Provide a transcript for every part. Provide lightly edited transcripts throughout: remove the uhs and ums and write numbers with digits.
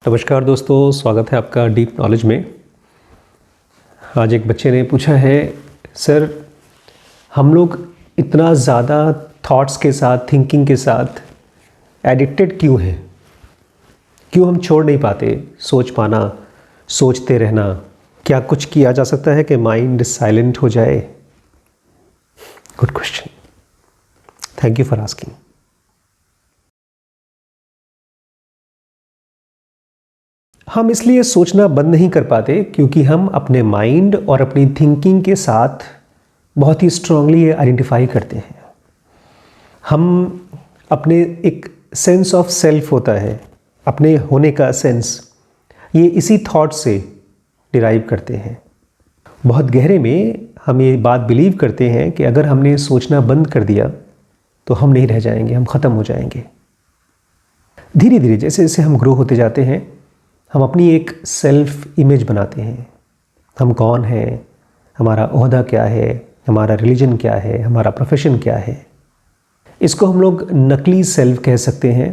नमस्कार दोस्तों, स्वागत है आपका डीप नॉलेज में। आज एक बच्चे ने पूछा है, सर हम लोग इतना ज़्यादा थॉट्स के साथ, थिंकिंग के साथ एडिक्टेड क्यों हैं? क्यों हम छोड़ नहीं पाते सोच पाना, सोचते रहना? क्या कुछ किया जा सकता है कि माइंड साइलेंट हो जाए? Good question, thank you for asking. हम इसलिए सोचना बंद नहीं कर पाते क्योंकि हम अपने माइंड और अपनी थिंकिंग के साथ बहुत ही स्ट्रांगली आइडेंटिफाई करते हैं। हम अपने एक सेंस ऑफ सेल्फ होता है, अपने होने का सेंस, ये इसी थॉट से डिराइव करते हैं। बहुत गहरे में हम ये बात बिलीव करते हैं कि अगर हमने सोचना बंद कर दिया तो हम नहीं रह जाएंगे, हम ख़त्म हो जाएंगे। धीरे धीरे जैसे जैसे हम ग्रो होते जाते हैं, हम अपनी एक सेल्फ इमेज बनाते हैं। हम कौन हैं, हमारा ओहदा क्या है, हमारा रिलीजन क्या है, हमारा प्रोफेशन क्या है। इसको हम लोग नकली सेल्फ कह सकते हैं।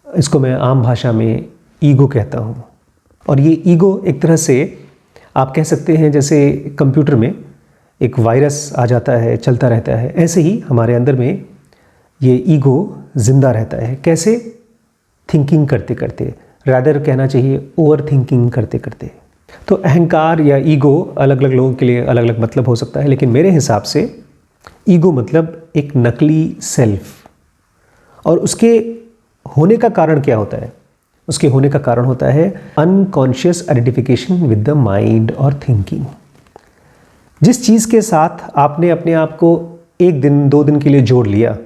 इसको मैं आम भाषा में ईगो कहता हूँ। और ये ईगो एक तरह से आप कह सकते हैं जैसे कंप्यूटर में एक वायरस आ जाता है, चलता रहता है, ऐसे ही हमारे अंदर में ये ईगो ज़िंदा रहता है। कैसे? थिंकिंग करते करते, रादर कहना चाहिए ओवर थिंकिंग करते करते। तो अहंकार या ईगो अलग अलग लोगों के लिए अलग अलग मतलब हो सकता है, लेकिन मेरे हिसाब से ईगो मतलब एक नकली सेल्फ। और उसके होने का कारण क्या होता है? उसके होने का कारण होता है unconscious identification with the mind और थिंकिंग। जिस चीज़ के साथ आपने अपने आप को एक दिन, 2 दिन के लिए जोड़ लिया,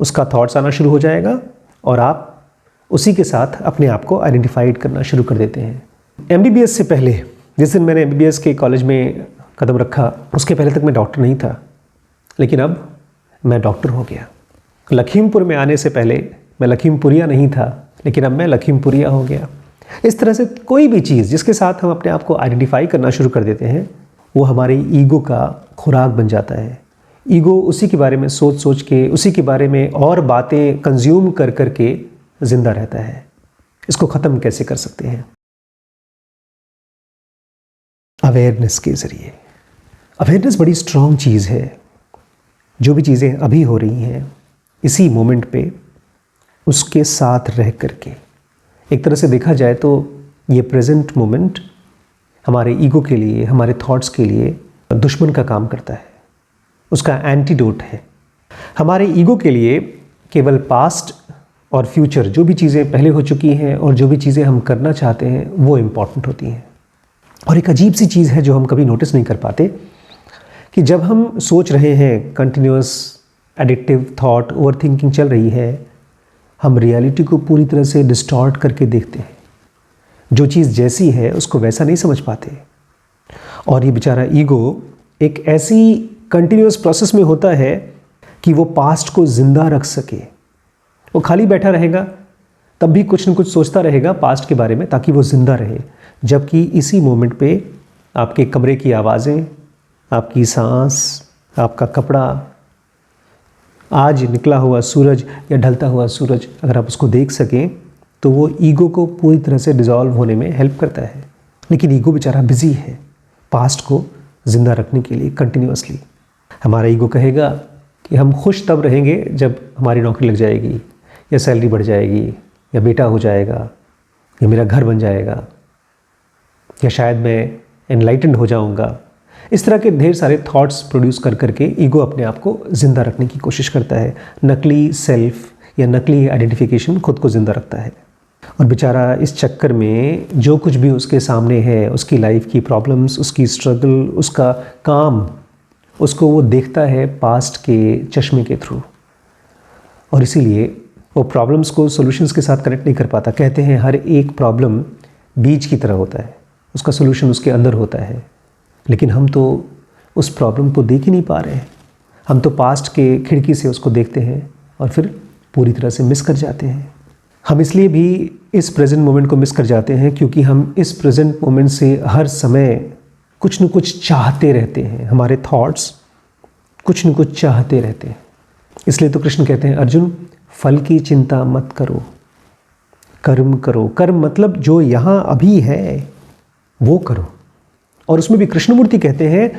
उसका थॉट्स आना शुरू हो जाएगा और आप उसी के साथ अपने आप को आइडेंटिफाइड करना शुरू कर देते हैं। एमबीबीएस से पहले, जिस दिन मैंने एमबीबीएस के कॉलेज में कदम रखा, उसके पहले तक मैं डॉक्टर नहीं था, लेकिन अब मैं डॉक्टर हो गया। लखीमपुर में आने से पहले मैं लखीमपुरिया नहीं था, लेकिन अब मैं लखीमपुरिया हो गया। इस तरह से कोई भी चीज़ जिसके साथ हम अपने आप को आइडेंटिफाई करना शुरू कर देते हैं, वो हमारे ईगो का खुराक बन जाता है। ईगो उसी के बारे में सोच सोच के, उसी के बारे में और बातें कंज्यूम कर करके जिंदा रहता है। इसको ख़त्म कैसे कर सकते हैं? अवेयरनेस के ज़रिए। अवेयरनेस बड़ी स्ट्रॉन्ग चीज़ है। जो भी चीज़ें अभी हो रही हैं इसी मोमेंट पे उसके साथ रह करके, एक तरह से देखा जाए तो ये प्रेजेंट मोमेंट हमारे ईगो के लिए, हमारे थॉट्स के लिए दुश्मन का काम करता है, उसका एंटीडोट है। हमारे ईगो के लिए केवल पास्ट और फ्यूचर, जो भी चीज़ें पहले हो चुकी हैं और जो भी चीज़ें हम करना चाहते हैं, वो इम्पॉर्टेंट होती हैं। और एक अजीब सी चीज़ है जो हम कभी नोटिस नहीं कर पाते कि जब हम सोच रहे हैं, continuous addictive thought, over thinking चल रही है, हम रियलिटी को पूरी तरह से डिस्टॉर्ट करके देखते हैं। जो चीज़ जैसी है उसको वैसा नहीं समझ पाते। और ये बेचारा ईगो एक ऐसी कंटिन्यूअस प्रोसेस में होता है कि वो पास्ट को ज़िंदा रख सके। वो खाली बैठा रहेगा तब भी कुछ न कुछ सोचता रहेगा पास्ट के बारे में, ताकि वो ज़िंदा रहे। जबकि इसी मोमेंट पे आपके कमरे की आवाज़ें, आपकी सांस, आपका कपड़ा, आज निकला हुआ सूरज या ढलता हुआ सूरज, अगर आप उसको देख सकें तो वो ईगो को पूरी तरह से डिज़ोल्व होने में हेल्प करता है। लेकिन ईगो बेचारा बिजी है पास्ट को ज़िंदा रखने के लिए कंटिन्यूअसली। हमारा ईगो कहेगा कि हम खुश तब रहेंगे जब हमारी नौकरी लग जाएगी, या सैलरी बढ़ जाएगी, या बेटा हो जाएगा, या मेरा घर बन जाएगा, या शायद मैं एनलाइटेंड हो जाऊंगा। इस तरह के ढेर सारे थॉट्स प्रोड्यूस कर करके ईगो अपने आप को ज़िंदा रखने की कोशिश करता है। नकली सेल्फ या नकली आइडेंटिफिकेशन खुद को ज़िंदा रखता है। और बेचारा इस चक्कर में जो कुछ भी उसके सामने है, उसकी लाइफ की प्रॉब्लम्स, उसकी स्ट्रगल, उसका काम, उसको वो देखता है पास्ट के चश्मे के थ्रू। और इसीलिए वो प्रॉब्लम्स को सॉल्यूशंस के साथ कनेक्ट नहीं कर पाता। कहते हैं हर एक प्रॉब्लम बीज की तरह होता है, उसका सॉल्यूशन उसके अंदर होता है। लेकिन हम तो उस प्रॉब्लम को देख ही नहीं पा रहे हैं। हम तो पास्ट के खिड़की से उसको देखते हैं और फिर पूरी तरह से मिस कर जाते हैं। हम इसलिए भी इस प्रेजेंट मोमेंट को मिस कर जाते हैं क्योंकि हम इस प्रेजेंट मोमेंट से हर समय कुछ न कुछ चाहते रहते हैं। हमारे थॉट्स कुछ न कुछ चाहते रहते हैं। इसलिए तो कृष्ण कहते हैं, अर्जुन फल की चिंता मत करो, कर्म करो। कर्म मतलब जो यहाँ अभी है वो करो। और उसमें भी कृष्णमूर्ति कहते हैं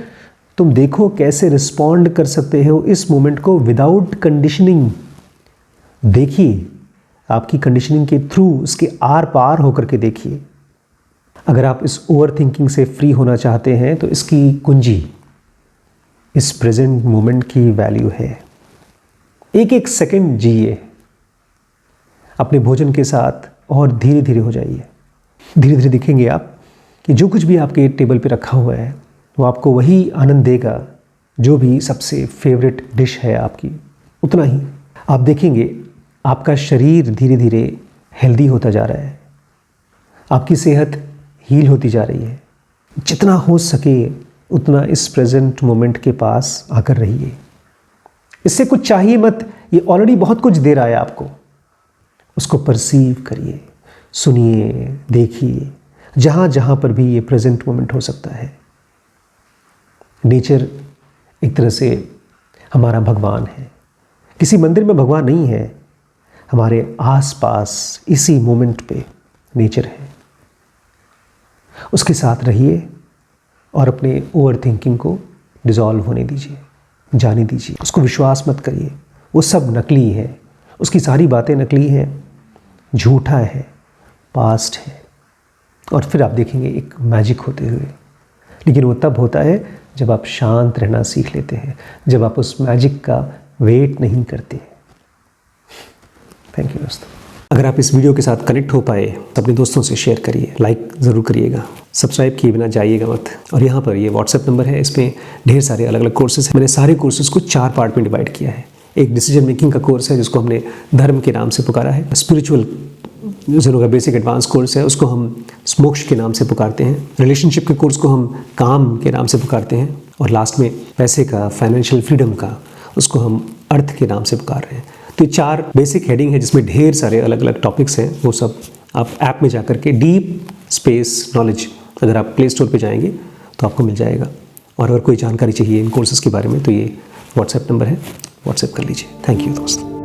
तुम देखो कैसे रिस्पॉन्ड कर सकते हो इस मोमेंट को विदाउट कंडीशनिंग। देखिए, आपकी कंडीशनिंग के थ्रू उसके आर पार होकर के देखिए। अगर आप इस ओवर थिंकिंग से फ्री होना चाहते हैं तो इसकी कुंजी इस प्रेजेंट मोमेंट की वैल्यू है। एक एक सेकंड जिए अपने भोजन के साथ और धीरे धीरे हो जाइए। धीरे धीरे दिखेंगे आप कि जो कुछ भी आपके टेबल पे रखा हुआ है वो आपको वही आनंद देगा जो भी सबसे फेवरेट डिश है आपकी, उतना ही। आप देखेंगे आपका शरीर धीरे धीरे हेल्दी होता जा रहा है, आपकी सेहत हील होती जा रही है। जितना हो सके उतना इस प्रेजेंट मोमेंट के पास आकर रहिए। इससे कुछ चाहिए मत, ये ऑलरेडी बहुत कुछ दे रहा है आपको। उसको परसीव करिए, सुनिए, देखिए, जहाँ जहाँ पर भी ये प्रेजेंट मोमेंट हो सकता है। नेचर एक तरह से हमारा भगवान है। किसी मंदिर में भगवान नहीं है, हमारे आसपास इसी मोमेंट पे नेचर है। उसके साथ रहिए और अपने ओवर थिंकिंग को डिसॉल्व होने दीजिए, जाने दीजिए। उसको विश्वास मत करिए, वो सब नकली है, उसकी सारी बातें नकली हैं, झूठा है, पास्ट है। और फिर आप देखेंगे एक मैजिक होते हुए। लेकिन वो तब होता है जब आप शांत रहना सीख लेते हैं, जब आप उस मैजिक का वेट नहीं करते। थैंक यू दोस्तों। अगर आप इस वीडियो के साथ कनेक्ट हो पाए तो अपने दोस्तों से शेयर करिए, लाइक ज़रूर करिएगा, सब्सक्राइब किए बिना जाइएगा मत। और यहाँ पर ये व्हाट्सएप नंबर है, इसमें ढेर सारे अलग अलग कोर्सेज हैं। मैंने सारे कोर्सेज को 4 पार्ट में डिवाइड किया है। एक डिसीजन मेकिंग का कोर्स है जिसको हमने धर्म के नाम से पुकारा है। स्पिरिचुअल जो का बेसिक एडवांस कोर्स है उसको हम मोक्ष के नाम से पुकारते हैं। रिलेशनशिप के कोर्स को हम काम के नाम से पुकारते हैं। और लास्ट में पैसे का, फाइनेंशियल फ्रीडम का, उसको हम अर्थ के नाम से पुकार रहे हैं। तो ये 4 बेसिक हेडिंग है जिसमें ढेर सारे अलग अलग टॉपिक्स हैं। वो सब आप ऐप में जाकर के डीप स्पेस नॉलेज, अगर आप प्ले स्टोर पे जाएंगे तो आपको मिल जाएगा। और अगर कोई जानकारी चाहिए इन कोर्सेज़ के बारे में तो ये व्हाट्सएप नंबर है, व्हाट्सएप कर लीजिए। थैंक यू दोस्त।